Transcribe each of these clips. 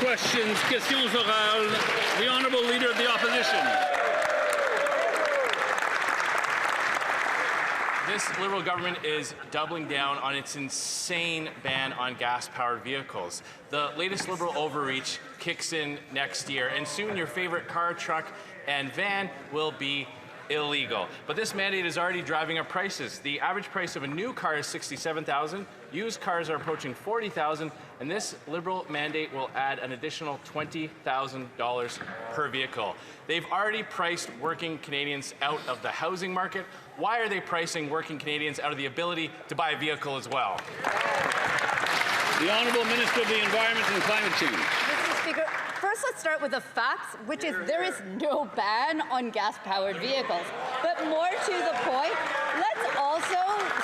Questions, questions orales. The Honourable Leader of the Opposition. This Liberal government is doubling down on its insane ban on gas-powered vehicles. The latest Liberal overreach kicks in next year, and soon your favorite car, truck, and van will be illegal. But this mandate is already driving up prices. The average price of a new car is $67,000. Used cars are approaching $40,000, and this Liberal mandate will add an additional $20,000 per vehicle. They've already priced working Canadians out of the housing market. Why are they pricing working Canadians out of the ability to buy a vehicle as well? The Honourable Minister of the Environment and Climate Change. Mr. Speaker, first let's start with the facts, which is there is no ban on gas-powered vehicles. But more to the point, let's also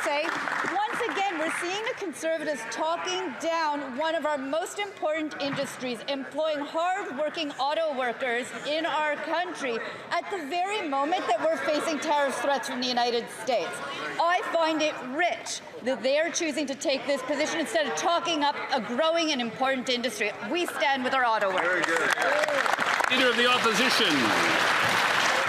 say, once again, we're seeing the Conservatives talking down one of our most important industries, employing hard-working auto workers in our country at the very moment that we're facing terrorist threats from the United States. I find it rich that they are choosing to take this position instead of talking up a growing and important industry. We stand with our auto workers. Very good. Leader of the Opposition.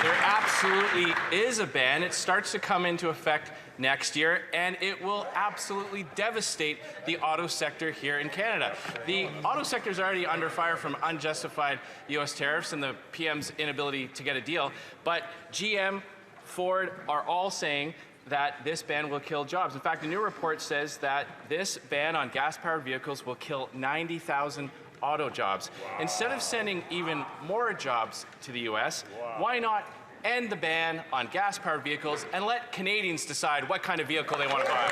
There absolutely is a ban. It starts to come into effect next year, and it will absolutely devastate the auto sector here in Canada. The auto sector is already under fire from unjustified U.S. tariffs and the PM's inability to get a deal, but GM, Ford are all saying that this ban will kill jobs. In fact, a new report says that this ban on gas-powered vehicles will kill 90,000 auto jobs. Wow. Instead of sending even more jobs to the U.S., why not end the ban on gas-powered vehicles and let Canadians decide what kind of vehicle they want to buy?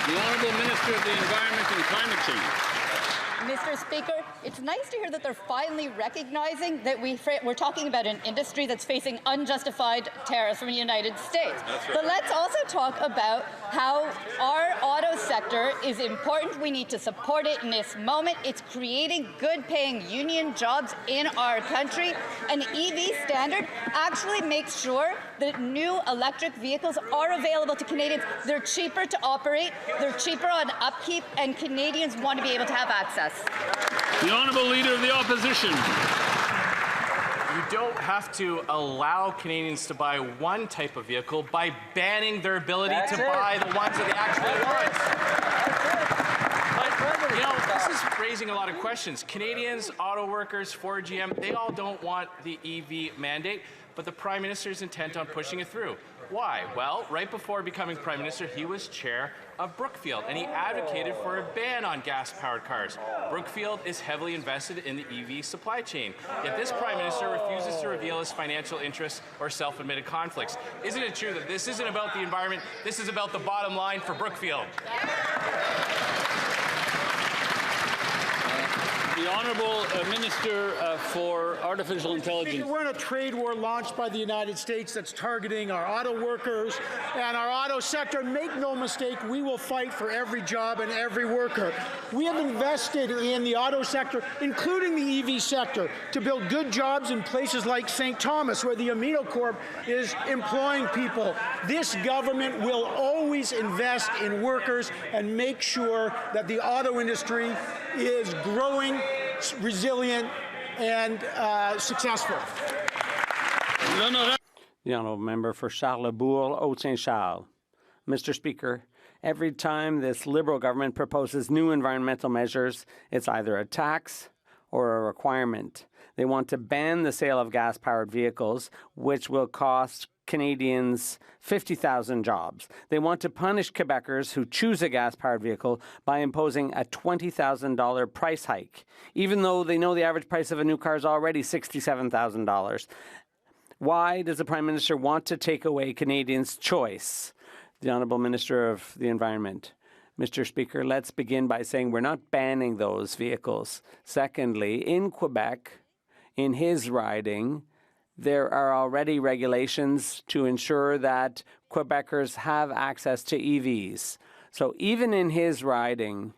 The Honourable Minister of the Environment and Climate Change. Mr. Speaker, it's nice to hear that they're finally recognizing that we're talking about an industry that's facing unjustified tariffs from the United States. Right. But let's also talk about how our auto sector is important. We need to support it in this moment. It's creating good-paying union jobs in our country. An EV standard actually makes sure that new electric vehicles are available to Canadians. They're cheaper to operate, they're cheaper on upkeep, and Canadians want to be able to have access. The Honourable Leader of the Opposition. You don't have to allow Canadians to buy one type of vehicle by banning their ability to buy the ones that they actually want. But, you know, this is raising a lot of questions. Canadians, auto workers, Ford, GM, they all don't want the EV mandate, but the Prime Minister is intent on pushing it through. Why? Well, right before becoming Prime Minister, he was chair of Brookfield, and he advocated for a ban on gas-powered cars. Brookfield is heavily invested in the EV supply chain, yet this Prime Minister refuses to reveal his financial interests or self-admitted conflicts. Isn't it true that this isn't about the environment, this is about the bottom line for Brookfield? The Honourable Minister for Artificial Intelligence. We're in a trade war launched by the United States that's targeting our auto workers and our auto sector. Make no mistake, we will fight for every job and every worker. We have invested in the auto sector, including the EV sector, to build good jobs in places like St. Thomas, where the Amino Corp is employing people. This government will always invest in workers and make sure that the auto industry is growing, resilient, and successful. The Honourable Member for Charlebourg, Haute-Saint-Charles. Mr. Speaker, every time this Liberal government proposes new environmental measures, it's either a tax or a requirement. They want to ban the sale of gas-powered vehicles, which will cost Canadians 50,000 jobs. They want to punish Quebecers who choose a gas-powered vehicle by imposing a $20,000 price hike, even though they know the average price of a new car is already $67,000. Why does the Prime Minister want to take away Canadians' choice? The Honourable Minister of the Environment. Mr. Speaker, let's begin by saying we're not banning those vehicles. Secondly, in Quebec, in his riding, there are already regulations to ensure that Quebecers have access to EVs. So even in his riding,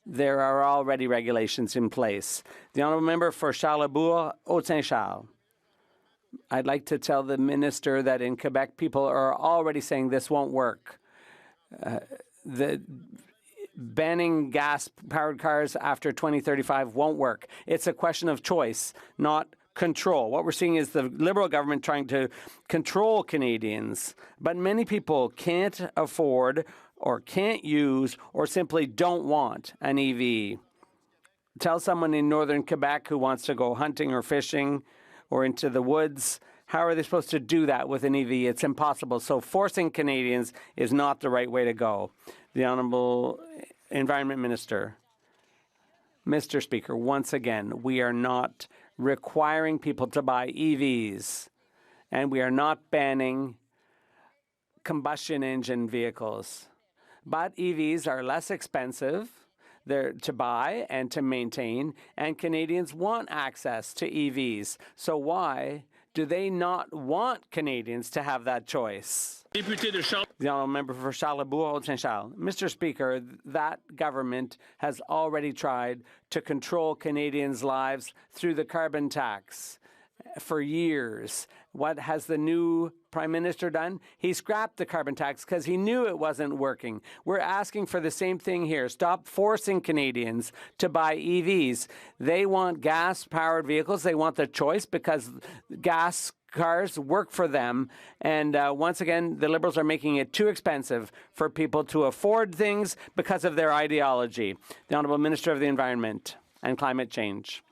there are already regulations in place. The Honourable Member for Charlebourg, Haute-Saint-Charles. I'd like to tell the Minister that in Quebec, people are already saying this won't work. The banning gas-powered cars after 2035 won't work. It's a question of choice, not control. What we're seeing is the Liberal government trying to control Canadians, but many people can't afford or can't use or simply don't want an EV. Tell someone in northern Quebec who wants to go hunting or fishing or into the woods, how are they supposed to do that with an EV? It's impossible. So forcing Canadians is not the right way to go. The Honourable Environment Minister. Mr. Speaker, once again, we are not requiring people to buy EVs, and we are not banning combustion engine vehicles. But EVs are less expensive to buy and to maintain, and Canadians want access to EVs. So why do they not want Canadians to have that choice? Député de Charles. The Honourable Member for Charlebourg, Haute-Saint-Charles. Mr. Speaker, that government has already tried to control Canadians' lives through the carbon tax for years. What has the new Prime Minister done? He scrapped the carbon tax because he knew it wasn't working. We're asking for the same thing here. Stop forcing Canadians to buy EVs. They want gas-powered vehicles. They want the choice because gas cars work for them. And once again, the Liberals are making it too expensive for people to afford things because of their ideology. The Honourable Minister of the Environment and Climate Change.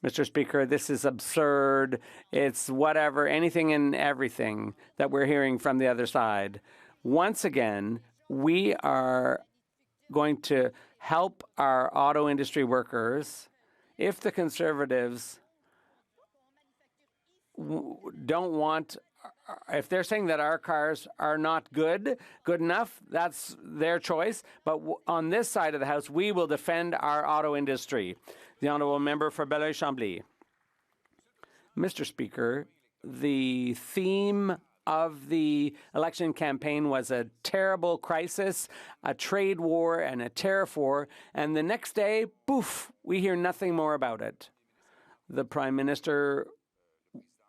Mr. Speaker, this is absurd. It's whatever, anything and everything that we're hearing from the other side. Once again, we are going to help our auto industry workers if the Conservatives don't want, if they're saying that our cars are not good enough, that's their choice. But on this side of the House, we will defend our auto industry. The Honourable Member for Belleuil-Chambly. Mr. Speaker, the theme of the election campaign was a terrible crisis, a trade war, and a tariff war, and the next day, poof, we hear nothing more about it. The Prime Minister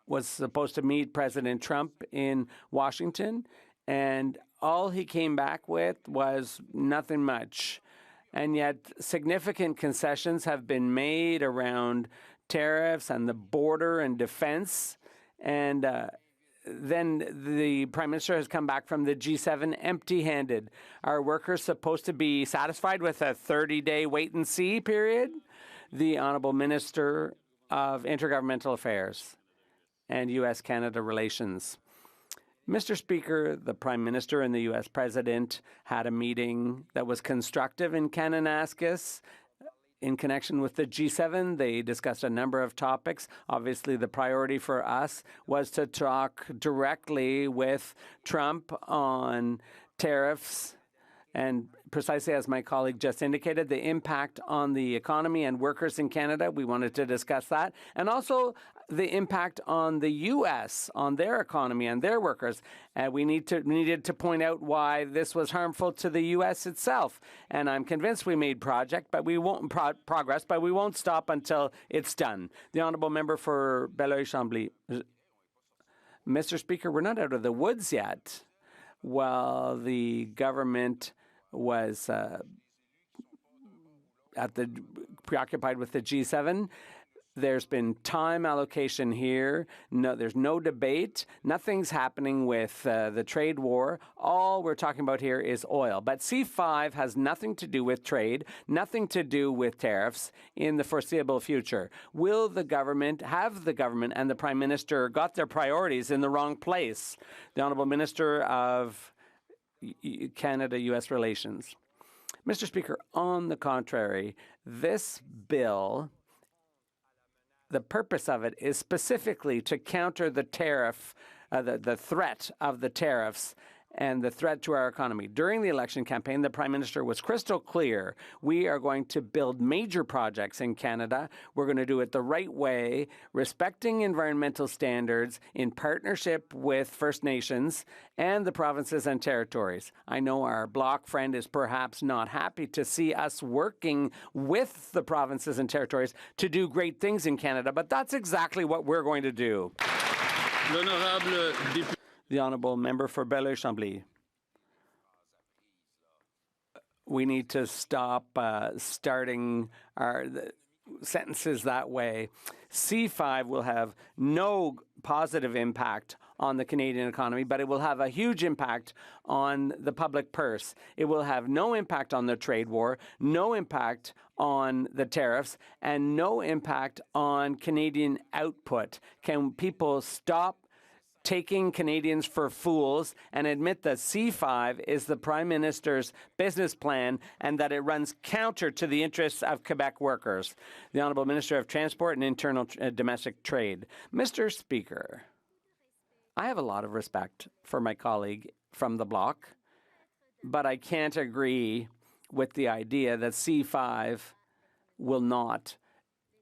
was supposed to meet President Trump in Washington, and all he came back with was nothing much. And yet significant concessions have been made around tariffs and the border and defense. And then the Prime Minister has come back from the G7 empty-handed. Are workers supposed to be satisfied with a 30-day wait-and-see period? The Honourable Minister of Intergovernmental Affairs and U.S.-Canada relations. Mr. Speaker, the Prime Minister and the U.S. President had a meeting that was constructive in Kananaskis. In connection with the G7, they discussed a number of topics. Obviously, the priority for us was to talk directly with Trump on tariffs and precisely as my colleague just indicated, the impact on the economy and workers in Canada. We wanted to discuss that. And also the impact on the U.S., on their economy and their workers. We needed to point out why this was harmful to the U.S. itself. And I'm convinced we made progress, but we won't stop until it's done. The Honourable Member for Belleuil-Chambly. Mr. Speaker, we're not out of the woods yet. While the government was preoccupied with the G7, there's been time allocation here. No, there's no debate. Nothing's happening with the trade war. All we're talking about here is oil. But C5 has nothing to do with trade, nothing to do with tariffs in the foreseeable future. Will the government, have the government and the Prime Minister got their priorities in the wrong place? The Honourable Minister of Canada-U.S. relations. Mr. Speaker, on the contrary, this bill, the purpose of it is specifically to counter the tariff, the threat of the tariffs and the threat to our economy. During the election campaign, the Prime Minister was crystal clear. We are going to build major projects in Canada. We're going to do it the right way, respecting environmental standards in partnership with First Nations and the provinces and territories. I know our Bloc friend is perhaps not happy to see us working with the provinces and territories to do great things in Canada, but that's exactly what we're going to do. L'honorable The Honourable Member for Belleuil-Chambly. we need to stop starting our sentences that way. C5 will have no positive impact on the Canadian economy, but it will have a huge impact on the public purse. It will have no impact on the trade war, no impact on the tariffs, and no impact on Canadian output. Can people stop taking Canadians for fools and admit that C5 is the Prime Minister's business plan and that it runs counter to the interests of Quebec workers? The Honourable Minister of Transport and Internal Domestic Trade. Mr. Speaker, I have a lot of respect for my colleague from the Bloc, but I can't agree with the idea that C5 will not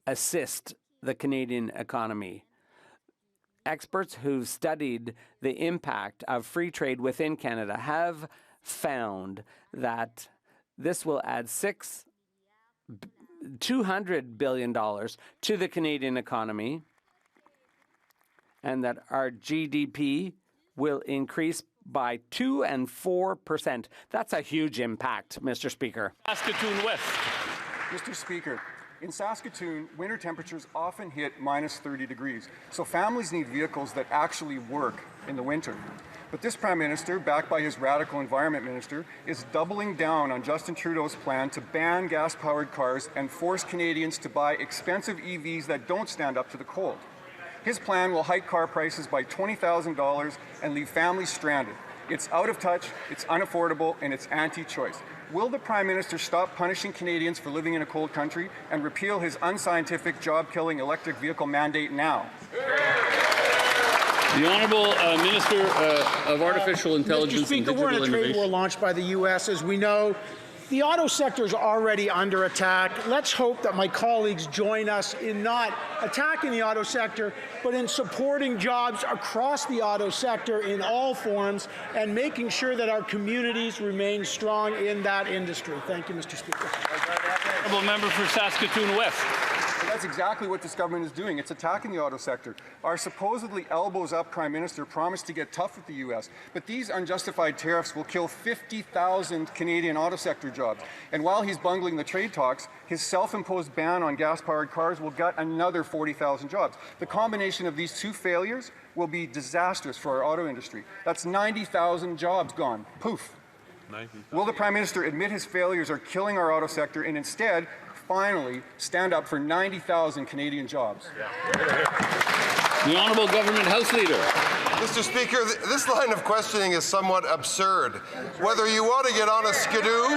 assist the Canadian economy. Experts who've studied the impact of free trade within Canada have found that this will add $200 billion to the Canadian economy, and that our GDP will increase by 2% and 4%. That's a huge impact, Mr. Speaker. Saskatoon West. Mr. Speaker, in Saskatoon, winter temperatures often hit minus 30 degrees, so families need vehicles that actually work in the winter. But this Prime Minister, backed by his radical Environment Minister, is doubling down on Justin Trudeau's plan to ban gas-powered cars and force Canadians to buy expensive EVs that don't stand up to the cold. His plan will hike car prices by $20,000 and leave families stranded. It's out of touch, it's unaffordable, and it's anti-choice. Will the Prime Minister stop punishing Canadians for living in a cold country and repeal his unscientific, job-killing electric vehicle mandate now? The Honourable Minister of Artificial Intelligence Mr. Speaker, and we're Digital in a trade war Innovation. launched by the U.S., as we know. The auto sector is already under attack. Let's hope that my colleagues join us in not attacking the auto sector, but in supporting jobs across the auto sector in all forms and making sure that our communities remain strong in that industry. Thank you, Mr. Speaker. Honourable Member for Saskatoon West. That's exactly what this government is doing. It's attacking the auto sector. Our supposedly elbows-up Prime Minister promised to get tough with the U.S., but these unjustified tariffs will kill 50,000 Canadian auto sector jobs. And while he's bungling the trade talks, his self-imposed ban on gas-powered cars will gut another 40,000 jobs. The combination of these two failures will be disastrous for our auto industry. That's 90,000 jobs gone. Poof. Will the Prime Minister admit his failures are killing our auto sector and instead finally stand up for 90,000 Canadian jobs? The Honourable Government House Leader. Mr. Speaker, this line of questioning is somewhat absurd. Whether you want to get on a Skidoo,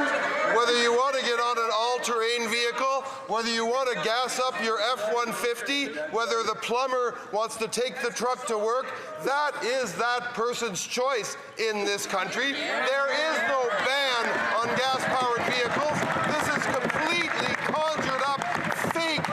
whether you want to get on an all-terrain vehicle, whether you want to gas up your F-150, whether the plumber wants to take the truck to work, that is that person's choice in this country. There is no ban on gas-powered vehicles. This is completely conjured up fake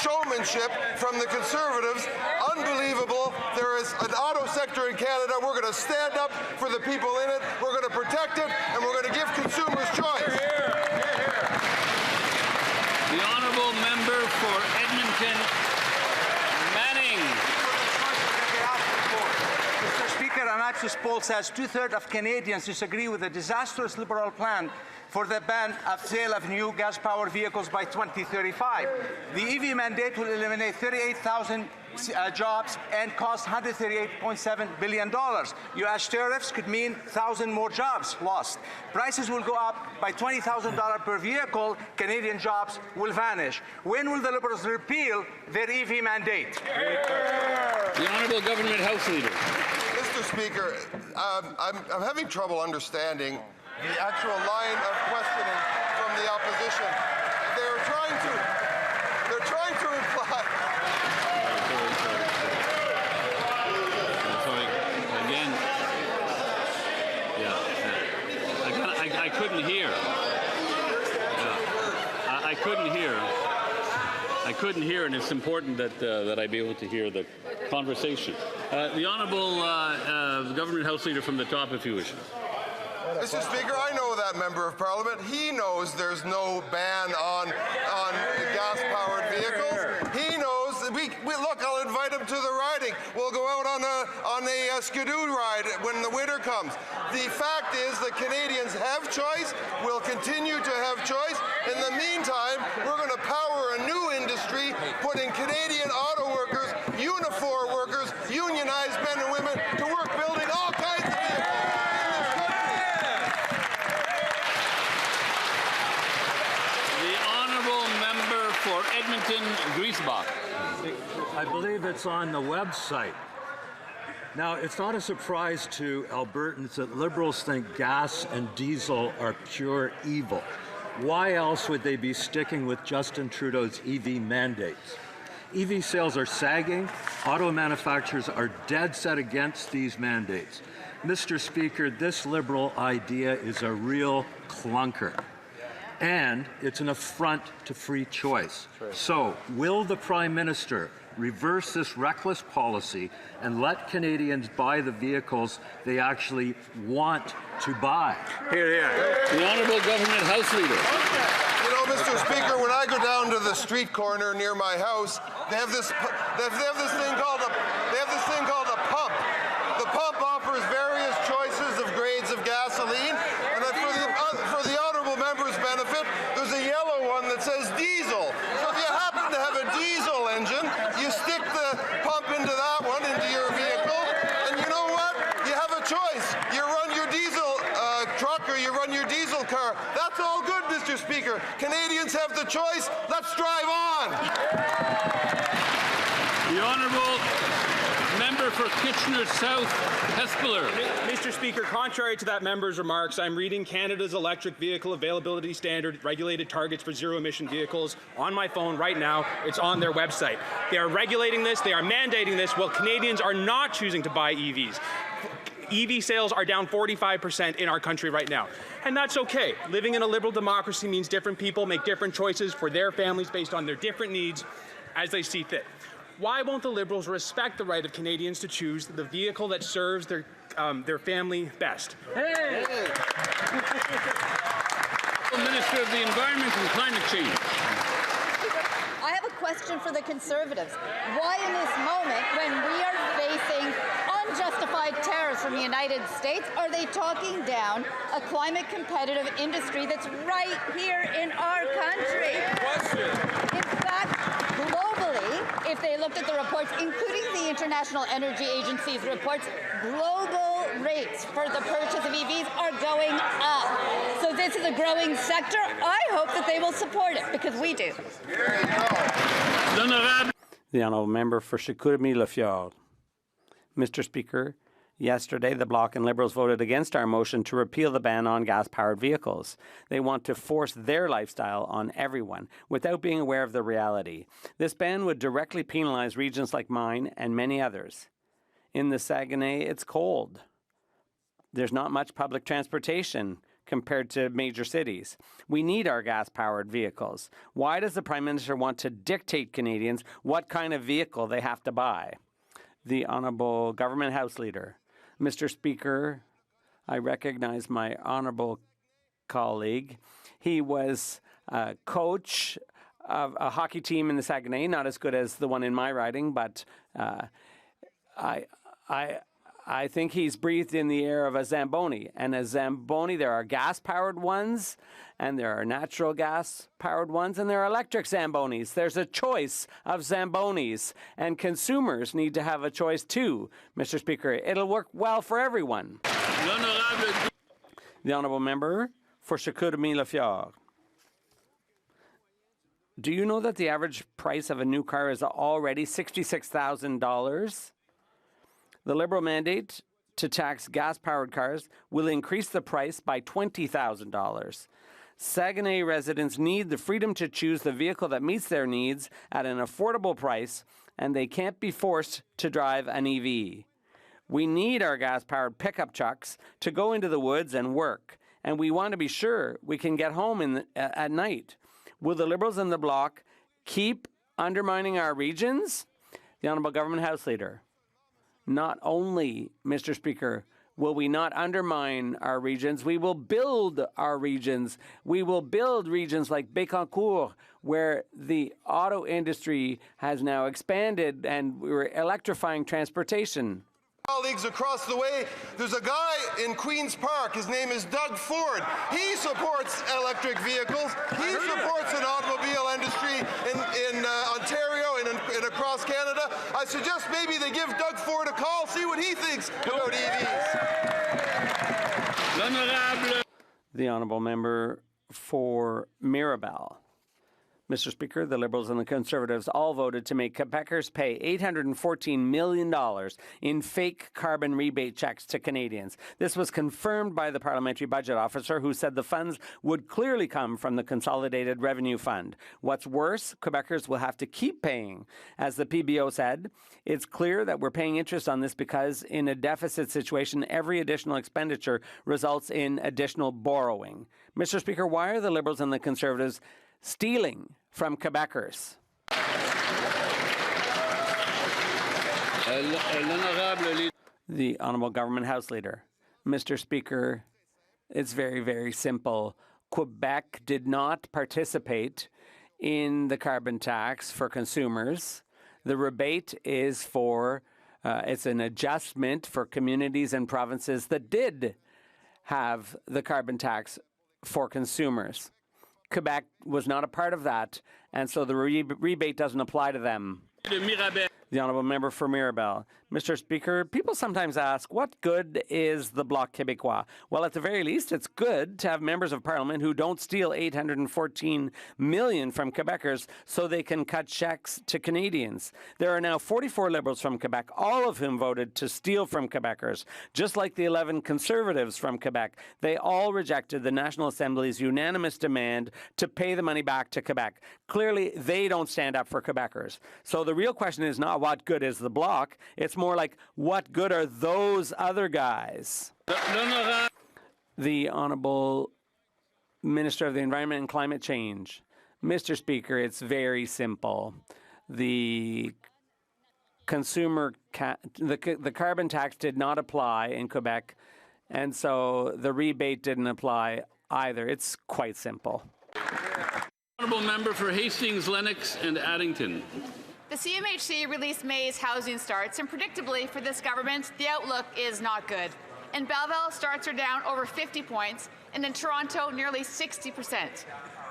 showmanship from the Conservatives. Unbelievable. There is an auto sector in Canada. We're going to stand up for the people in it. We're going to protect it, and we're going to give consumers choice. The Honourable Member for Edmonton Manning. Mr. Speaker, an Access poll says 2/3 of Canadians disagree with the disastrous Liberal plan for the ban of sale of new gas-powered vehicles by 2035. The EV mandate will eliminate 38,000 jobs and cost $138.7 billion. U.S. tariffs could mean 1,000 more jobs lost. Prices will go up by $20,000 per vehicle. Canadian jobs will vanish. When will the Liberals repeal their EV mandate? The Honourable Government House Leader. Mr. Speaker, I'm having trouble understanding the actual line of questioning from the opposition. They're trying to imply. Sorry. Again. Yeah. I couldn't hear. Yeah. I couldn't hear. I couldn't hear, and it's important that I be able to hear the conversation. The Honourable Government House Leader from the top, if you wish. Mr. Speaker, I know that Member of Parliament. He knows there's no ban on gas-powered vehicles. He knows look, I'll invite him to the riding. We'll go out on a skidoo ride when the winter comes. The fact is that Canadians have choice, will continue to have choice. In the meantime, we're going to power a new industry, putting Canadian auto workers, unifor workers, unionized men and women to work building all kinds of vehicles in this country. The honourable member for Edmonton Griesbach. I believe it's on the website. Now, it's not a surprise to Albertans that Liberals think gas and diesel are pure evil. Why else would they be sticking with Justin Trudeau's EV mandates? EV sales are sagging. Auto manufacturers are dead set against these mandates. Mr. Speaker, this Liberal idea is a real clunker. And it's an affront to free choice. So, will the Prime Minister reverse this reckless policy and let Canadians buy the vehicles they actually want to buy? Here, here. The Honourable Government House Leader. You know, Mr. Speaker, when I go down to the street corner near my house, they have this thing called a pump. The pump offers various choices of grades of gasoline, and for the honourable member's benefit, there's a yellow one that says diesel. So if you happen to have a diesel engine, you stick the pump into that one, into your vehicle, and you know what? You have a choice. You run your diesel truck or you run your diesel car. That's all good, Mr. Speaker. Canadians have the choice. Let's drive on. The Honourable Member for Kitchener South, Hespeler. Mr. Speaker, contrary to that member's remarks, I'm reading Canada's Electric Vehicle Availability Standard regulated targets for zero-emission vehicles on my phone right now. It's on their website. They are regulating this. They are mandating this while Canadians are not choosing to buy EVs. EV sales are down 45% in our country right now. And that's okay. Living in a liberal democracy means different people make different choices for their families based on their different needs as they see fit. Why won't the Liberals respect the right of Canadians to choose the vehicle that serves their family best? Hey. Minister of the Environment and Climate Change. I have a question for the Conservatives. Why in this moment, when we are facing unjustified tariffs from the United States, are they talking down a climate-competitive industry that's right here in our country? In fact, globally, if they looked at the reports, including the International Energy Agency's reports, global rates for the purchase of EVs are going up. So this is a growing sector. I hope that they will support it, because we do. The honourable member for Chicoutimi-Le-Fjord. Mr. Speaker, yesterday the Bloc and Liberals voted against our motion to repeal the ban on gas-powered vehicles. They want to force their lifestyle on everyone without being aware of the reality. This ban would directly penalize regions like mine and many others. In the Saguenay, it's cold. There's not much public transportation compared to major cities. We need our gas-powered vehicles. Why does the Prime Minister want to dictate Canadians what kind of vehicle they have to buy? The Honourable Government House Leader. Mr. Speaker, I recognize my honourable colleague. He was a coach of a hockey team in the Saguenay, not as good as the one in my riding, but I think he's breathed in the air of a Zamboni. And a Zamboni, there are gas-powered ones, and there are natural gas-powered ones, and there are electric Zambonis. There's a choice of Zambonis, and consumers need to have a choice too, Mr. Speaker. It'll work well for everyone. The honourable member for Chicoutimi-Le-Fjord. Do you know that the average price of a new car is already $66,000? The Liberal mandate to tax gas-powered cars will increase the price by $20,000. Saguenay residents need the freedom to choose the vehicle that meets their needs at an affordable price, and they can't be forced to drive an EV. We need our gas-powered pickup trucks to go into the woods and work, and we want to be sure we can get home at night. Will the Liberals and the Bloc keep undermining our regions? The Honourable Government House Leader. Not only, Mr. Speaker, will we not undermine our regions. We will build our regions. We will build regions like Bécancour, where the auto industry has now expanded and we're electrifying transportation. Colleagues across the way, there's a guy in Queen's Park. His name is Doug Ford. He supports electric vehicles. He supports an automobile industry in Ontario and across Canada. I suggest maybe they give Doug Ford a call, see what he thinks about EVs. The honourable member for Mirabel. Mr. Speaker, the Liberals and the Conservatives all voted to make Quebecers pay $814 million in fake carbon rebate checks to Canadians. This was confirmed by the Parliamentary Budget Officer, who said the funds would clearly come from the Consolidated Revenue Fund. What's worse, Quebecers will have to keep paying. As the PBO said, it's clear that we're paying interest on this because in a deficit situation, every additional expenditure results in additional borrowing. Mr. Speaker, why are the Liberals and the Conservatives stealing from Quebecers? The Honourable Government House Leader. Mr. Speaker, it's very, very simple. Quebec did not participate in the carbon tax for consumers. The rebate is for, it's an adjustment for communities and provinces that did have the carbon tax for consumers. Quebec was not a part of that, and so the rebate doesn't apply to them. The honourable member for Mirabel. Mr. Speaker, people sometimes ask, what good is the Bloc Québécois? Well, at the very least, it's good to have members of Parliament who don't steal $814 million from Quebecers so they can cut checks to Canadians. There are now 44 Liberals from Quebec, all of whom voted to steal from Quebecers. Just like the 11 Conservatives from Quebec, they all rejected the National Assembly's unanimous demand to pay the money back to Quebec. Clearly, they don't stand up for Quebecers. So the real question is not what good is the Bloc, it's more like what good are those other guys? The Honourable Minister of the Environment and Climate Change. Mr. Speaker, it's very simple. The the carbon tax did not apply in Quebec, and so the rebate didn't apply either. It's quite simple. Honourable member for Hastings, Lennox and Addington. The CMHC released May's housing starts, and predictably for this government, the outlook is not good. In Belleville, starts are down over 50 points, and in Toronto, nearly 60%.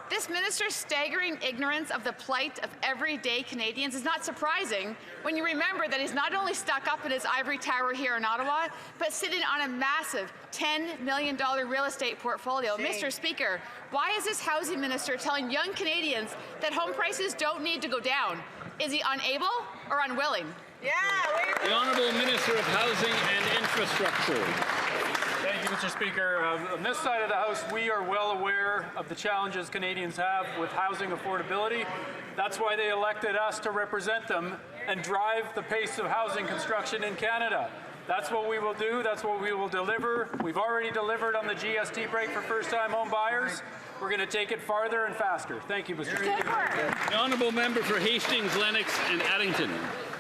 This minister's staggering ignorance of the plight of everyday Canadians is not surprising when you remember that he's not only stuck up in his ivory tower here in Ottawa, but sitting on a massive $10 million real estate portfolio. Shame. Mr. Speaker, why is this housing minister telling young Canadians that home prices don't need to go down? Is he unable or unwilling? The Honourable Minister of Housing and Infrastructure. Thank you, Mr. Speaker. On this side of the House, we are well aware of the challenges Canadians have with housing affordability. That's why they elected us to represent them and drive the pace of housing construction in Canada. That's what we will do. That's what we will deliver. We've already delivered on the GST break for first-time home buyers. We're going to take it farther and faster. Thank you, Mr. Speaker. The Honourable Member for Hastings, Lennox and Addington.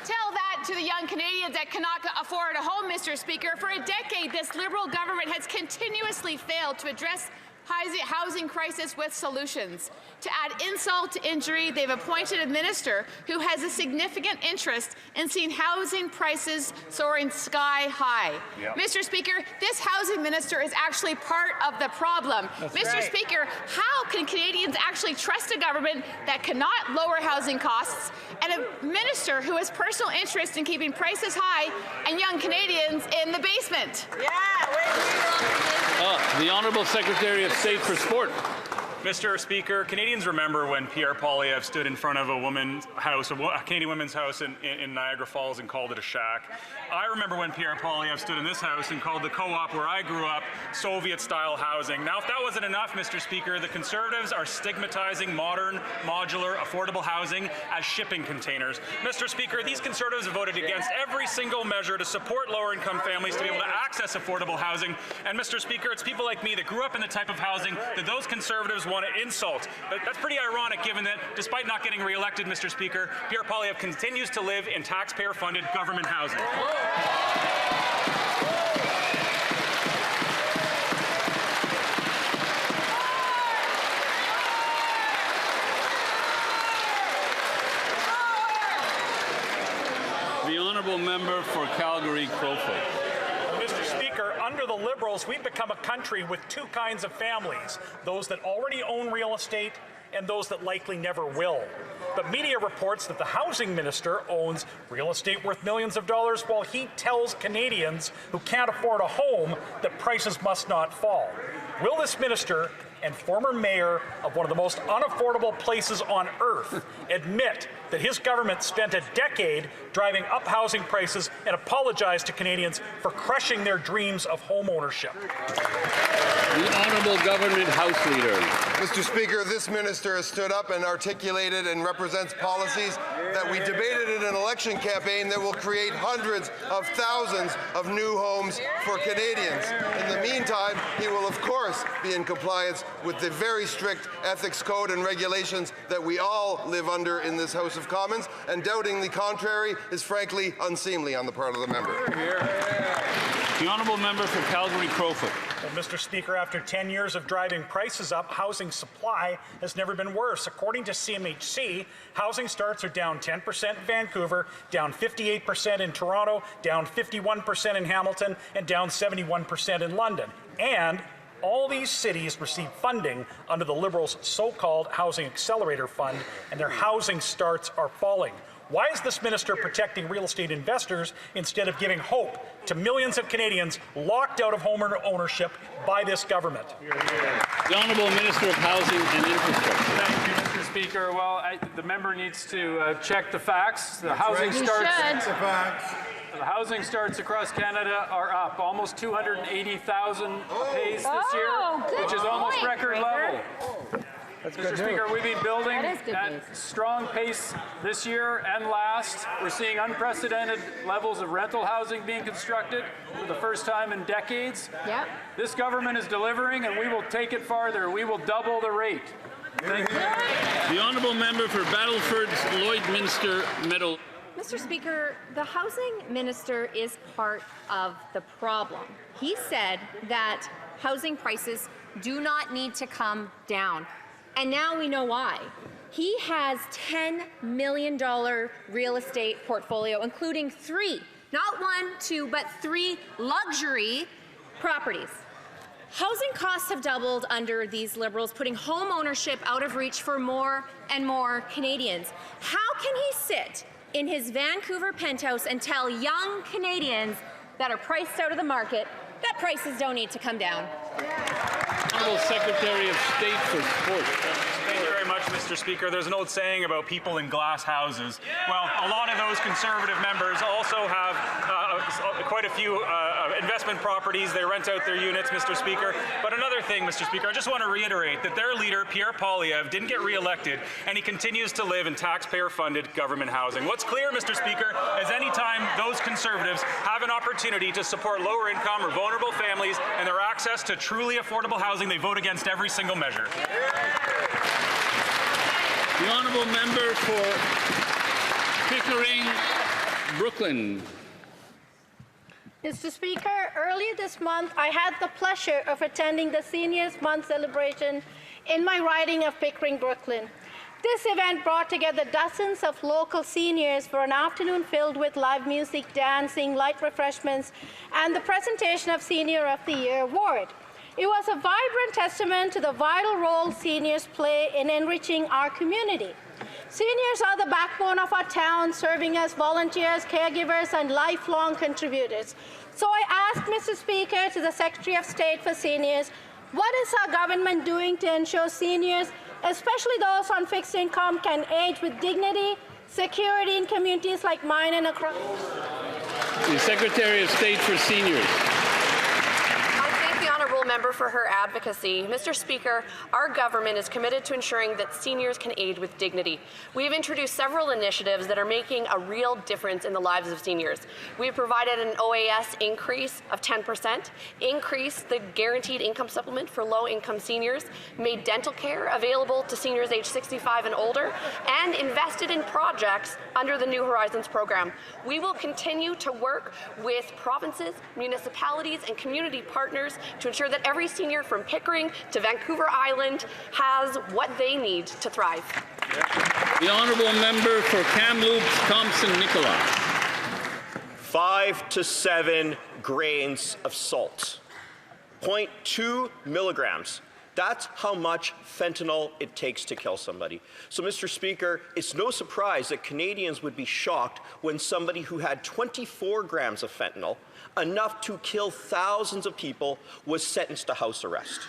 Tell that to the young Canadians that cannot afford a home, Mr. Speaker. For a decade, this Liberal government has continuously failed to address housing crisis with solutions. To add insult to injury, they've appointed a minister who has a significant interest in seeing housing prices soaring sky high. Yep. Mr. Speaker, this housing minister is actually part of the problem. Mr. Speaker, how can Canadians actually trust a government that cannot lower housing costs and a minister who has personal interest in keeping prices high and young Canadians in the basement? The Honourable Secretary of State for Sport. Mr. Speaker, Canadians remember when Pierre Poilievre stood in front of a woman's house, a Canadian women's house in Niagara Falls and called it a shack. I remember when Pierre Poilievre stood in this house and called the co-op where I grew up Soviet-style housing. Now, if that wasn't enough, Mr. Speaker, the Conservatives are stigmatizing modern, modular, affordable housing as shipping containers. Mr. Speaker, these Conservatives have voted against every single measure to support lower-income families to be able to access affordable housing. And, Mr. Speaker, it's people like me that grew up in the type of housing that those Conservatives want to insult. But that's pretty ironic given that, despite not getting re-elected, Mr. Speaker, Pierre Poilievre continues to live in taxpayer-funded government housing. honourable member for Calgary-Crowfoot. Mr. Speaker, under the Liberals, we've become a country with two kinds of families, those that already own real estate and those that likely never will. But media reports that the housing minister owns real estate worth millions of dollars while he tells Canadians who can't afford a home that prices must not fall. Will this minister and former mayor of one of the most unaffordable places on earth admit that his government spent a decade driving up housing prices and apologize to Canadians for crushing their dreams of home ownership? The Honourable Government House Leader. Mr. Speaker, this minister has stood up and articulated and represents policies that we debated in an election campaign that will create hundreds of thousands of new homes for Canadians. In the meantime, he will of course be in compliance with the very strict ethics code and regulations that we all live under in this House of Commons, and doubting the contrary is frankly unseemly on the part of the member. The Honourable Member for Calgary-Crowfoot. Well, Mr. Speaker, after 10 years of driving prices up, housing supply has never been worse. According to CMHC, housing starts are down 10% in Vancouver, down 58% in Toronto, down 51% in Hamilton, and down 71% in London. And all these cities receive funding under the Liberals' so-called Housing Accelerator Fund, and their housing starts are falling. Why is this minister protecting real estate investors instead of giving hope to millions of Canadians locked out of home ownership by this government? The Honourable Minister of Housing and Infrastructure. Thank you, Mr. Speaker. Well, the member needs to check the facts. The housing starts across Canada are up almost 280,000 apace this year, which is almost record level. Mr. Speaker, we've been building at strong pace this year and last. We're seeing unprecedented levels of rental housing being constructed for the first time in decades. Yep. This government is delivering, and we will take it farther. We will double the rate. Thank you. The Honourable Member for Battleford's Lloydminster Meadow. Mr. Speaker, the housing minister is part of the problem. He said that housing prices do not need to come down. And now we know why. He has $10 million real estate portfolio, including 3, not 1, 2, but 3 luxury properties. Housing costs have doubled under these Liberals, putting home ownership out of reach for more and more Canadians. How can he sit in his Vancouver penthouse and tell young Canadians that are priced out of the market that prices don't need to come down? Honourable Secretary of State for Sport. Thank you very much, Mr. Speaker. There's an old saying about people in glass houses. Well, a lot of those Conservative members also have quite a few investment properties. They rent out their units, Mr. Speaker. But another thing, Mr. Speaker, I just want to reiterate that their leader, Pierre Poilievre, didn't get re-elected, and he continues to live in taxpayer-funded government housing. What's clear, Mr. Speaker, is any time those Conservatives have an opportunity to support lower-income or vulnerable families and their access to truly affordable housing, they vote against every single measure. The Honourable Member for Pickering, Brooklyn. Mr. Speaker, earlier this month, I had the pleasure of attending the Seniors Month celebration in my riding of Pickering, Brooklyn. This event brought together dozens of local seniors for an afternoon filled with live music, dancing, light refreshments, and the presentation of Senior of the Year award. It was a vibrant testament to the vital role seniors play in enriching our community. Seniors are the backbone of our town, serving as volunteers, caregivers, and lifelong contributors. So I asked Mr. Speaker to the Secretary of State for Seniors, what is our government doing to ensure seniors, especially those on fixed income, can age with dignity, security in communities like mine and across? The Secretary of State for Seniors. Member for her advocacy. Mr. Speaker, our government is committed to ensuring that seniors can age with dignity. We have introduced several initiatives that are making a real difference in the lives of seniors. We have provided an OAS increase of 10%, increased the guaranteed income supplement for low-income seniors, made dental care available to seniors age 65 and older, and invested in projects under the New Horizons program. We will continue to work with provinces, municipalities, and community partners to ensure that every senior from Pickering to Vancouver Island has what they need to thrive. The Honourable Member for Kamloops, Thompson, Nicola. 5 to 7 grains of salt, 0.2 milligrams. That's how much fentanyl it takes to kill somebody. So, Mr. Speaker, it's no surprise that Canadians would be shocked when somebody who had 24 grams of fentanyl, enough to kill thousands of people, was sentenced to house arrest.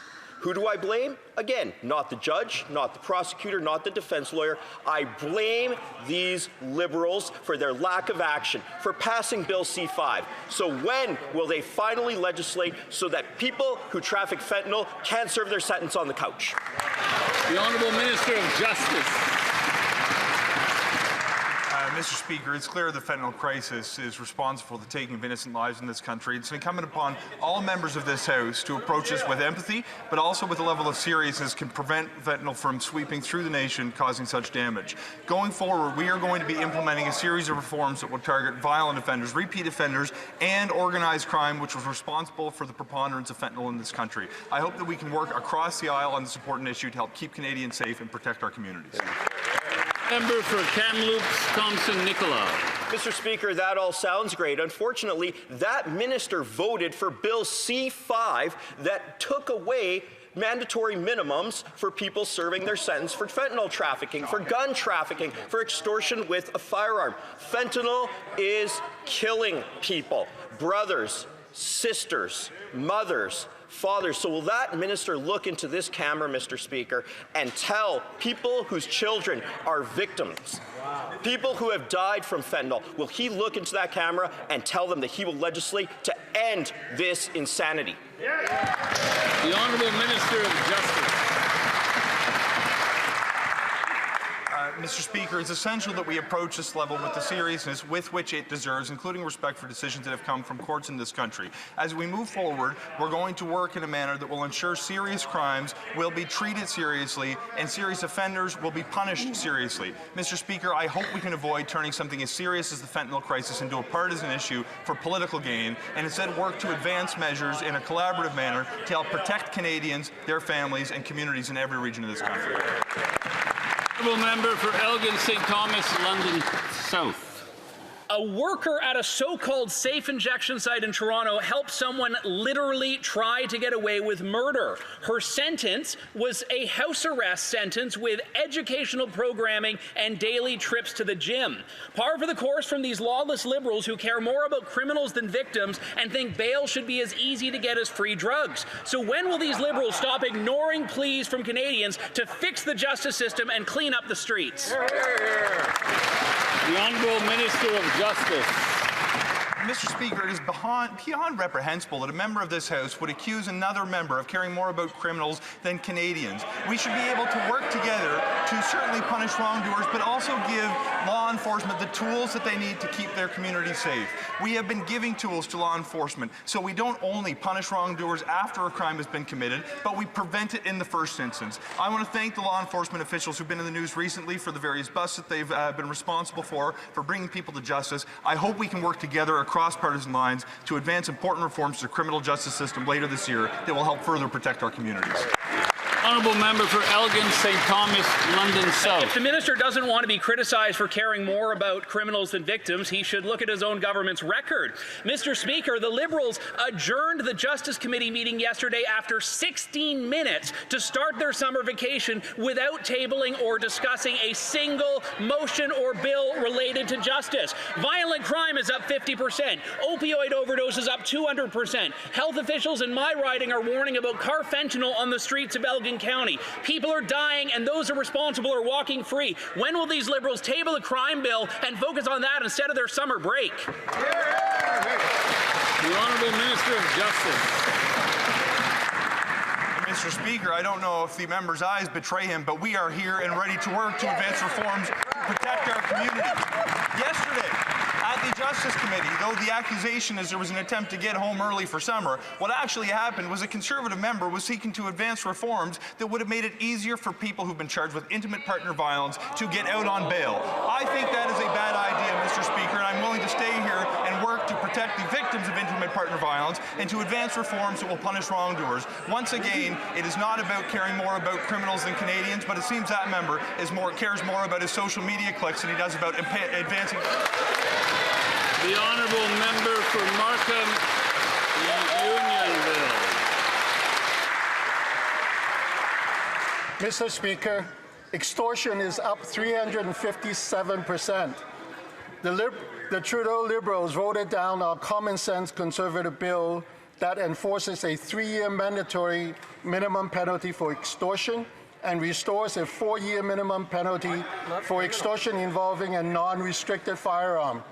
Who do I blame? Again, not the judge, not the prosecutor, not the defense lawyer. I blame these Liberals for their lack of action, for passing Bill C-5. So when will they finally legislate so that people who traffic fentanyl can't serve their sentence on the couch? The Honourable Minister of Justice. Mr. Speaker, it's clear the fentanyl crisis is responsible for the taking of innocent lives in this country. It's incumbent upon all members of this House to approach this with empathy, but also with a level of seriousness can prevent fentanyl from sweeping through the nation, causing such damage. Going forward, we are going to be implementing a series of reforms that will target violent offenders, repeat offenders, and organized crime, which was responsible for the preponderance of fentanyl in this country. I hope that we can work across the aisle on this important issue to help keep Canadians safe and protect our communities. Member for Kamloops, Thompson, Nicola. Mr. Speaker, that all sounds great. Unfortunately, that minister voted for Bill C-5 that took away mandatory minimums for people serving their sentence for fentanyl trafficking, for gun trafficking, for extortion with a firearm. Fentanyl is killing people, brothers, sisters, mothers, fathers. So will that minister look into this camera, Mr. Speaker, and tell people whose children are victims, people who have died from fentanyl, will he look into that camera and tell them that he will legislate to end this insanity? The Honourable Minister of Justice. Mr. Speaker, it's essential that we approach this level with the seriousness with which it deserves, including respect for decisions that have come from courts in this country. As we move forward, we're going to work in a manner that will ensure serious crimes will be treated seriously and serious offenders will be punished seriously. Mr. Speaker, I hope we can avoid turning something as serious as the fentanyl crisis into a partisan issue for political gain, and instead work to advance measures in a collaborative manner to help protect Canadians, their families, and communities in every region of this country. Honourable Member for Elgin, St. Thomas, London South. A worker at a so-called safe injection site in Toronto helped someone literally try to get away with murder. Her sentence was a house arrest sentence with educational programming and daily trips to the gym. Par for the course from these lawless Liberals who care more about criminals than victims and think bail should be as easy to get as free drugs. So when will these Liberals stop ignoring pleas from Canadians to fix the justice system and clean up the streets? The Honourable Minister of Justice. Mr. Speaker, it is beyond reprehensible that a member of this House would accuse another member of caring more about criminals than Canadians. We should be able to work together to certainly punish wrongdoers, but also give law enforcement the tools that they need to keep their community safe. We have been giving tools to law enforcement, so we don't only punish wrongdoers after a crime has been committed, but we prevent it in the first instance. I want to thank the law enforcement officials who've been in the news recently for the various busts that they've been responsible for bringing people to justice. I hope we can work together across partisan lines to advance important reforms to the criminal justice system later this year that will help further protect our communities. Honourable Member for Elgin, St. Thomas, London South. If the minister doesn't want to be criticized for caring more about criminals than victims, he should look at his own government's record. Mr. Speaker, the Liberals adjourned the Justice Committee meeting yesterday after 16 minutes to start their summer vacation without tabling or discussing a single motion or bill related to justice. Violent crime is up 50%. Opioid overdose is up 200%. Health officials in my riding are warning about carfentanil on the streets of Elgin County. People are dying and those responsible are walking free. When will these Liberals table the crime bill and focus on that instead of their summer break? The Honourable Minister of Justice. Mr. Speaker, I don't know if the member's eyes betray him, but we are here and ready to work to advance reforms to protect our community. Yesterday, at the Justice Committee, though the accusation is there was an attempt to get home early for summer, what actually happened was a Conservative member was seeking to advance reforms that would have made it easier for people who've been charged with intimate partner violence to get out on bail. I think that is a bad idea, Mr. Speaker, and I'm willing to stay here and work to protect the victims of intimate partner violence and to advance reforms that will punish wrongdoers. Once again, it is not about caring more about criminals than Canadians, but it seems that member cares more about his social media clicks than he does about advancing. The honourable member for Markham, Unionville. Mr. Speaker, extortion is up 357%. The Trudeau Liberals voted down our common-sense conservative bill that enforces a 3-year mandatory minimum penalty for extortion and restores a 4-year minimum penalty for extortion involving a non-restricted firearm.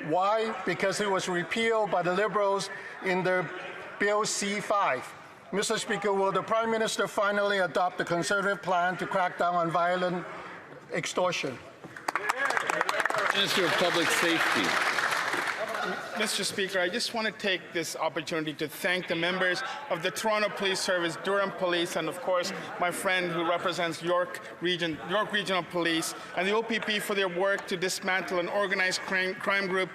Why? Because it was repealed by the Liberals in their Bill C-5. Mr. Speaker, will the Prime Minister finally adopt the Conservative plan to crack down on violent extortion? Minister of Public Safety. Mr. Speaker, I just want to take this opportunity to thank the members of the Toronto Police Service, Durham Police, and of course my friend who represents York Regional Police, and the OPP for their work to dismantle an organized crime group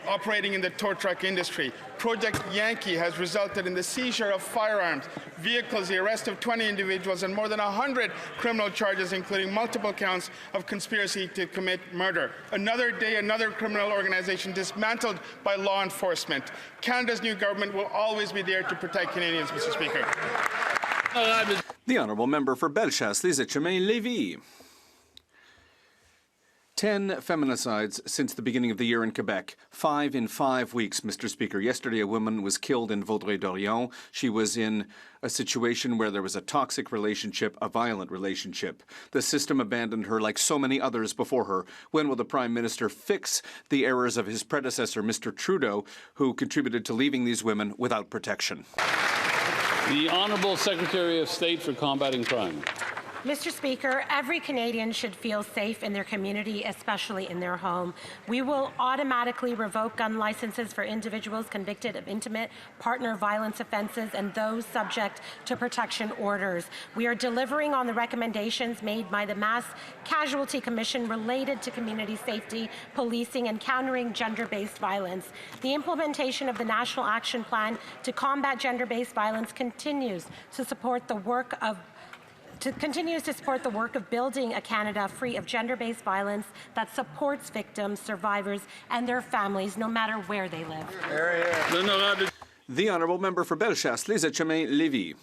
operating in the tow truck industry. Project Yankee has resulted in the seizure of firearms, vehicles, the arrest of 20 individuals, and more than 100 criminal charges, including multiple counts of conspiracy to commit murder. Another day, another criminal organization dismantled by law enforcement. Canada's new government will always be there to protect Canadians, Mr. Speaker. The honourable member for Bellechasse, Les Etchemins-Lévis. 10 feminicides since the beginning of the year in Quebec. 5 in 5 weeks, Mr. Speaker. Yesterday, a woman was killed in Vaudreuil-Dorion. She was in a situation where there was a toxic relationship, a violent relationship. The system abandoned her like so many others before her. When will the Prime Minister fix the errors of his predecessor, Mr. Trudeau, who contributed to leaving these women without protection? The Honourable Secretary of State for Combating Crime. Mr. Speaker, every Canadian should feel safe in their community, especially in their home. We will automatically revoke gun licenses for individuals convicted of intimate partner violence offences and those subject to protection orders. We are delivering on the recommendations made by the Mass Casualty Commission related to community safety, policing, and countering gender-based violence. The implementation of the National Action Plan to combat gender-based violence continues to support the work of building a Canada free of gender-based violence that supports victims, survivors, and their families, no matter where they live. The honourable member for Bellechasse, Les Etchemins-Lévis.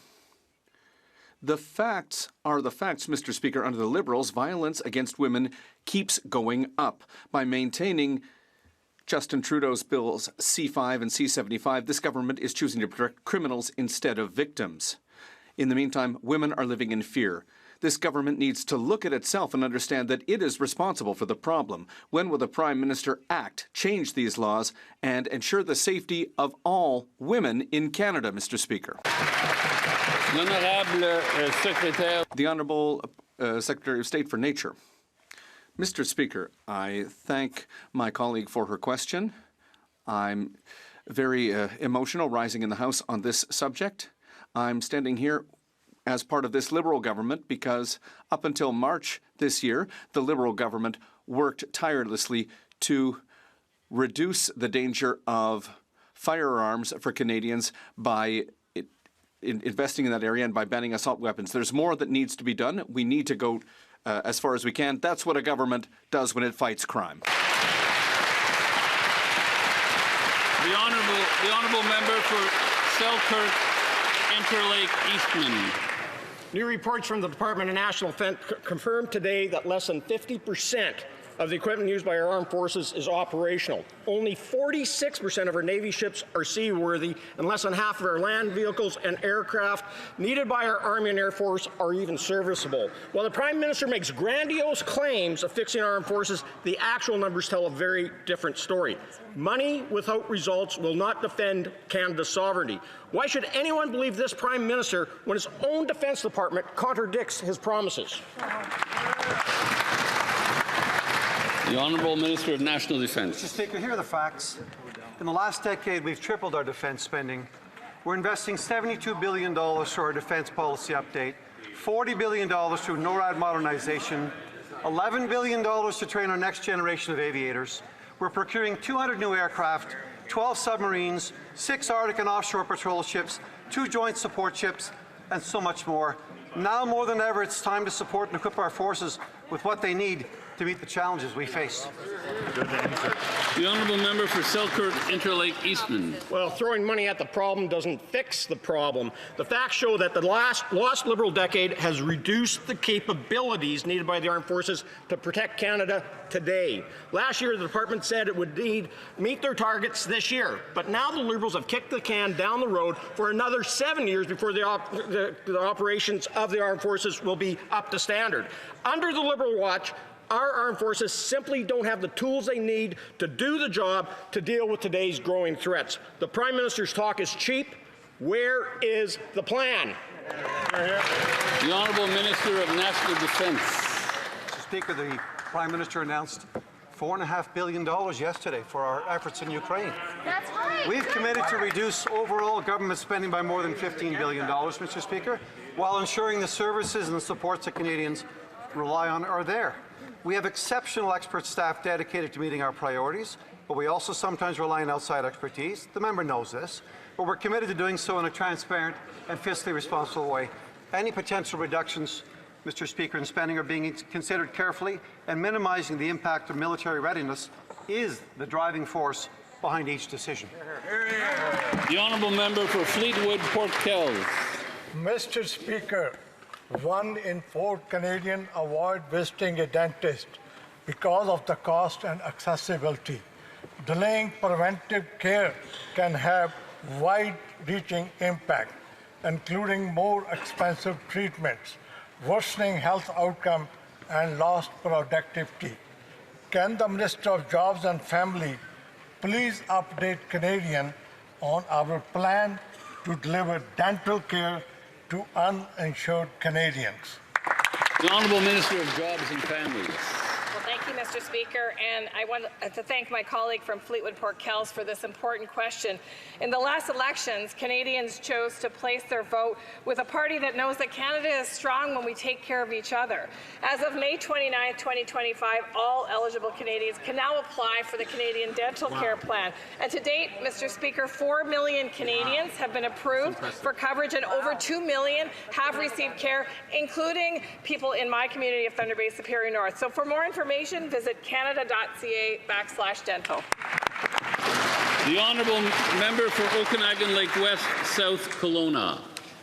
The facts are the facts, Mr. Speaker. Under the Liberals, violence against women keeps going up. By maintaining Justin Trudeau's bills C-5 and C-75, this government is choosing to protect criminals instead of victims. In the meantime, women are living in fear. This government needs to look at itself and understand that it is responsible for the problem. When will the Prime Minister act, change these laws, and ensure the safety of all women in Canada, Mr. Speaker? The Honourable Secretary of State for Nature. Mr. Speaker, I thank my colleague for her question. I'm very emotional rising in the House on this subject. I'm standing here as part of this Liberal government because up until March this year, the Liberal government worked tirelessly to reduce the danger of firearms for Canadians by investing in that area and by banning assault weapons. There's more that needs to be done. We need to go as far as we can. That's what a government does when it fights crime. The honourable member for Selkirk Interlake Eastman. New reports from the Department of National Defence confirm today that less than 50% of the equipment used by our armed forces is operational. Only 46% of our Navy ships are seaworthy, and less than half of our land vehicles and aircraft needed by our Army and Air Force are even serviceable. While the Prime Minister makes grandiose claims of fixing our armed forces, the actual numbers tell a very different story. Money without results will not defend Canada's sovereignty. Why should anyone believe this Prime Minister when his own Defence Department contradicts his promises? The Honourable Minister of National Defence. Mr. Speaker, here are the facts. In the last decade, we've tripled our defence spending. We're investing $72 billion through our defence policy update, $40 billion through NORAD modernization, $11 billion to train our next generation of aviators. We're procuring 200 new aircraft, 12 submarines, 6 Arctic and offshore patrol ships, 2 joint support ships, and so much more. Now more than ever, it's time to support and equip our forces with what they need to meet the challenges we face. The honourable member for Selkirk Interlake Eastman. Well, throwing money at the problem doesn't fix the problem. The facts show that the lost Liberal decade has reduced the capabilities needed by the armed forces to protect Canada today. Last year, the department said it would meet their targets this year, but now the Liberals have kicked the can down the road for another 7 years before the operations of the armed forces will be up to standard. Under the Liberal watch, our armed forces simply don't have the tools they need to do the job to deal with today's growing threats. The Prime Minister's talk is cheap. Where is the plan? The Honourable Minister of National Defence. Mr. Speaker, the Prime Minister announced $4.5 billion yesterday for our efforts in Ukraine. That's right. We've committed to reduce overall government spending by more than $15 billion, Mr. Speaker, while ensuring the services and the supports that Canadians rely on are there. We have exceptional expert staff dedicated to meeting our priorities, but we also sometimes rely on outside expertise. The member knows this, but we're committed to doing so in a transparent and fiscally responsible way. Any potential reductions, Mr. Speaker, in spending are being considered carefully, and minimizing the impact of military readiness is the driving force behind each decision. The honourable member for Fleetwood Port Kells. Mr. Speaker, 1 in 4 Canadians avoid visiting a dentist because of the cost and accessibility. Delaying preventive care can have wide-reaching impact, including more expensive treatments, worsening health outcome, and lost productivity. Can the Minister of Jobs and Family please update Canadians on our plan to deliver dental care to uninsured Canadians? The Honourable Minister of Jobs and Families. Well, thank you, Mr. Speaker, and I want to thank my colleague from Fleetwood Port Kells for this important question. In the last elections, Canadians chose to place their vote with a party that knows that Canada is strong when we take care of each other. As of May 29, 2025, all eligible Canadians can now apply for the Canadian Dental Care Plan. And to date, Mr. Speaker, 4 million Canadians have been approved for coverage, and over 2 million have received care, including people in my community of Thunder Bay Superior North. So for more information, visit canada.ca/dental. The honourable member for Okanagan Lake West, South Kelowna.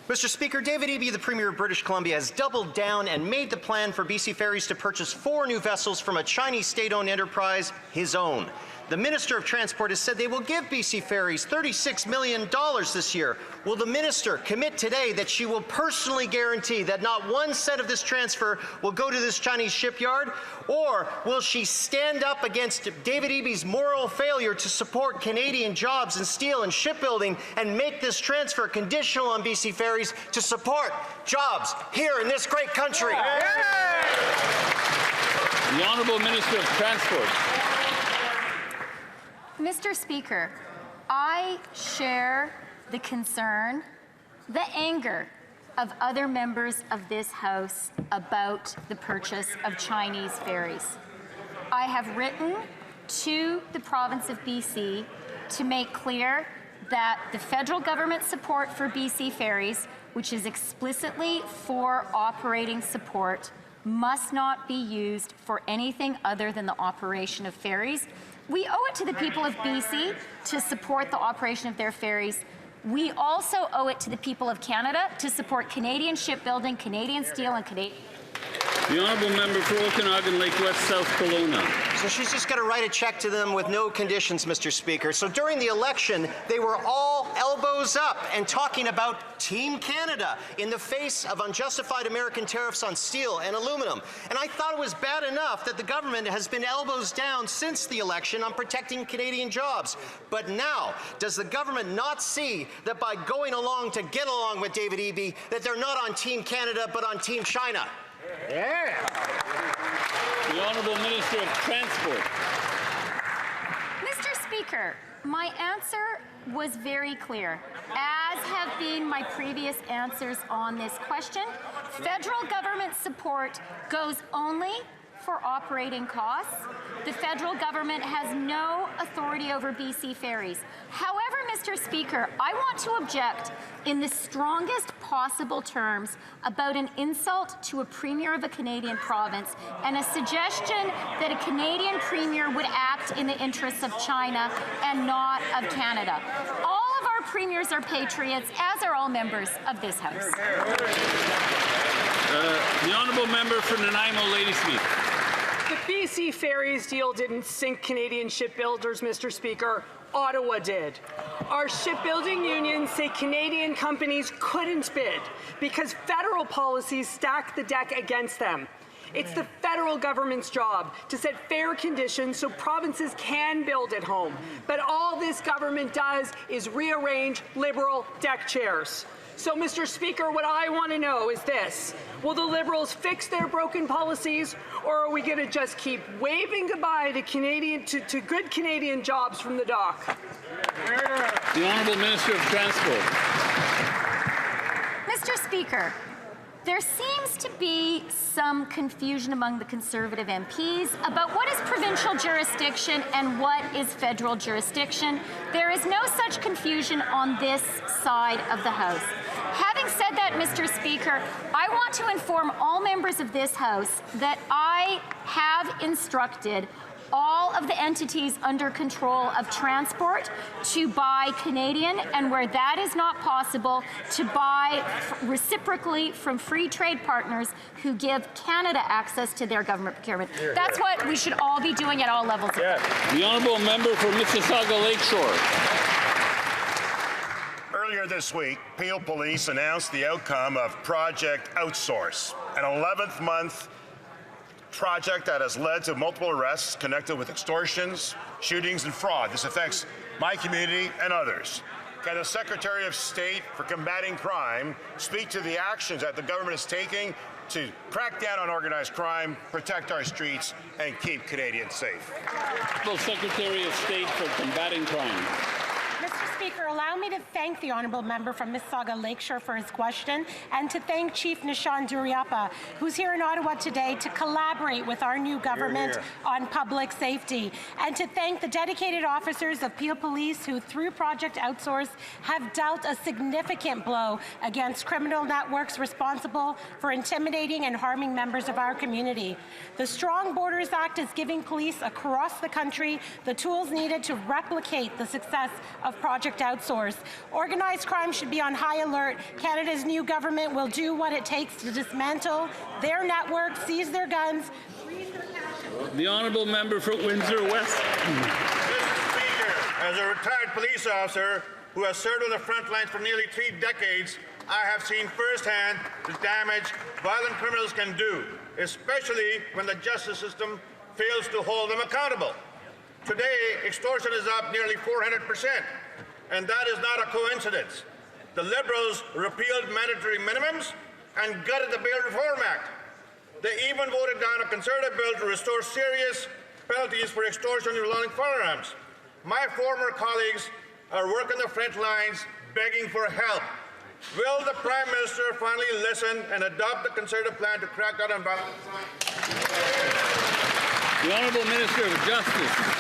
Mr. Speaker, David Eby, the Premier of British Columbia, has doubled down and made the plan for BC Ferries to purchase 4 new vessels from a Chinese state-owned enterprise, his own. The Minister of Transport has said they will give BC Ferries $36 million this year. Will the Minister commit today that she will personally guarantee that not 1 cent of this transfer will go to this Chinese shipyard? Or will she stand up against David Eby's moral failure to support Canadian jobs in steel and shipbuilding and make this transfer conditional on BC Ferries to support jobs here in this great country? The Honourable Minister of Transport. Mr. Speaker, I share the concern, the anger of other members of this House about the purchase of Chinese ferries. I have written to the province of BC to make clear that the federal government support for BC Ferries, which is explicitly for operating support, must not be used for anything other than the operation of ferries. We owe it to the people of BC to support the operation of their ferries. We also owe it to the people of Canada to support Canadian shipbuilding, Canadian steel, and Canadian... The honourable member for Okanagan Lake West, South Kelowna. So she's just got to write a check to them with no conditions, Mr. Speaker. So during the election, they were all elbows up and talking about Team Canada in the face of unjustified American tariffs on steel and aluminum. And I thought it was bad enough that the government has been elbows down since the election on protecting Canadian jobs. But now, does the government not see that by going along to get along with David Eby, that they're not on Team Canada, but on Team China? Yeah. The Honourable Minister of Transport. Mr. Speaker, my answer was very clear, as have been my previous answers on this question. Federal government support goes only for operating costs. The federal government has no authority over BC Ferries. However, Mr. Speaker, I want to object in the strongest possible terms about an insult to a premier of a Canadian province and a suggestion that a Canadian premier would act in the interests of China and not of Canada. All of our premiers are patriots, as are all members of this House. The honourable member for Nanaimo, Ladysmith. The BC Ferries deal didn't sink Canadian shipbuilders, Mr. Speaker. Ottawa did. Our shipbuilding unions say Canadian companies couldn't bid because federal policies stacked the deck against them. It's the federal government's job to set fair conditions so provinces can build at home. But all this government does is rearrange Liberal deck chairs. So, Mr. Speaker, what I want to know is this. Will the Liberals fix their broken policies, or are we going to just keep waving goodbye to good Canadian jobs from the dock? The Honourable Minister of Transport. Mr. Speaker, there seems to be some confusion among the Conservative MPs about what is provincial jurisdiction and what is federal jurisdiction. There is no such confusion on this side of the House. Having said that, Mr. Speaker, I want to inform all members of this House that I have instructed all of the entities under control of transport to buy Canadian, and where that is not possible, to buy reciprocally from free trade partners who give Canada access to their government procurement. That's what we should all be doing at all levels. The honourable member for Mississauga Lakeshore. Earlier this week, Peel Police announced the outcome of Project Outsource, an 11th-month project that has led to multiple arrests connected with extortions, shootings, and fraud. This affects my community and others. Can the Secretary of State for Combating Crime speak to the actions that the government is taking to crack down on organized crime, protect our streets, and keep Canadians safe? The Secretary of State for Combating Crime. Mr. Speaker, allow me to thank the honourable member from Mississauga Lakeshore for his question, and to thank Chief Nishan Duriappa, who's here in Ottawa today to collaborate with our new government on public safety, and to thank the dedicated officers of Peel Police who, through Project Outsource, have dealt a significant blow against criminal networks responsible for intimidating and harming members of our community. The Strong Borders Act is giving police across the country the tools needed to replicate the success of Project Outsource. Organized crime should be on high alert. Canada's new government will do what it takes to dismantle their network, seize their guns, freeze their cash. The honourable member for Windsor West. Mr. Speaker, as a retired police officer who has served on the front lines for nearly 3 decades, I have seen firsthand the damage violent criminals can do, especially when the justice system fails to hold them accountable. Today, extortion is up nearly 400%, and that is not a coincidence. The Liberals repealed mandatory minimums and gutted the Bail Reform Act. They even voted down a Conservative bill to restore serious penalties for extortion involving firearms. My former colleagues are working the front lines begging for help. Will the Prime Minister finally listen and adopt the Conservative plan to crack down on violent crime? The Honourable Minister of Justice.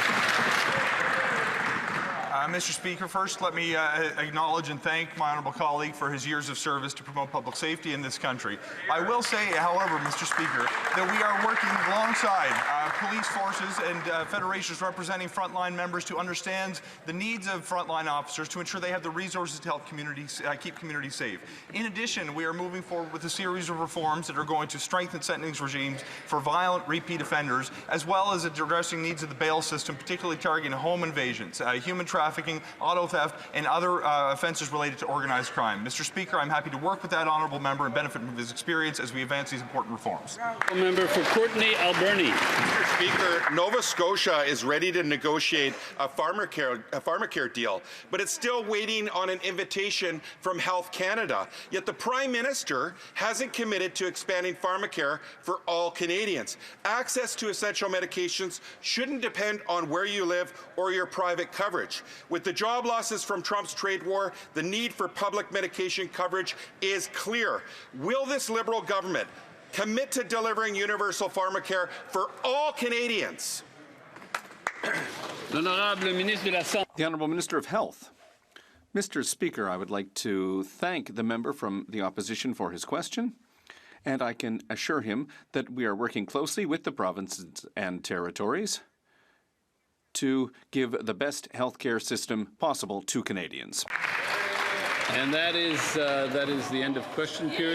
Mr. Speaker, first let me acknowledge and thank my honourable colleague for his years of service to promote public safety in this country. I will say, however, Mr. Speaker, that we are working alongside police forces and federations representing frontline members to understand the needs of frontline officers to ensure they have the resources to help communities keep communities safe. In addition, we are moving forward with a series of reforms that are going to strengthen sentencing regimes for violent repeat offenders, as well as addressing needs of the bail system, particularly targeting home invasions, human trafficking, auto theft, and other offences related to organized crime. Mr. Speaker, I'm happy to work with that honourable member and benefit from his experience as we advance these important reforms. Member for Courtenay Alberni. Mr. Speaker, Nova Scotia is ready to negotiate a pharmacare deal, but it's still waiting on an invitation from Health Canada. Yet the Prime Minister hasn't committed to expanding pharmacare for all Canadians. Access to essential medications shouldn't depend on where you live or your private coverage. With the job losses from Trump's trade war, the need for public medication coverage is clear. Will this Liberal government commit to delivering universal pharmacare for all Canadians. The Honourable Minister of Health. Mr. Speaker, I would like to thank the member from the opposition for his question, and I can assure him that we are working closely with the provinces and territories to give the best healthcare system possible to Canadians. And that is the end of question period.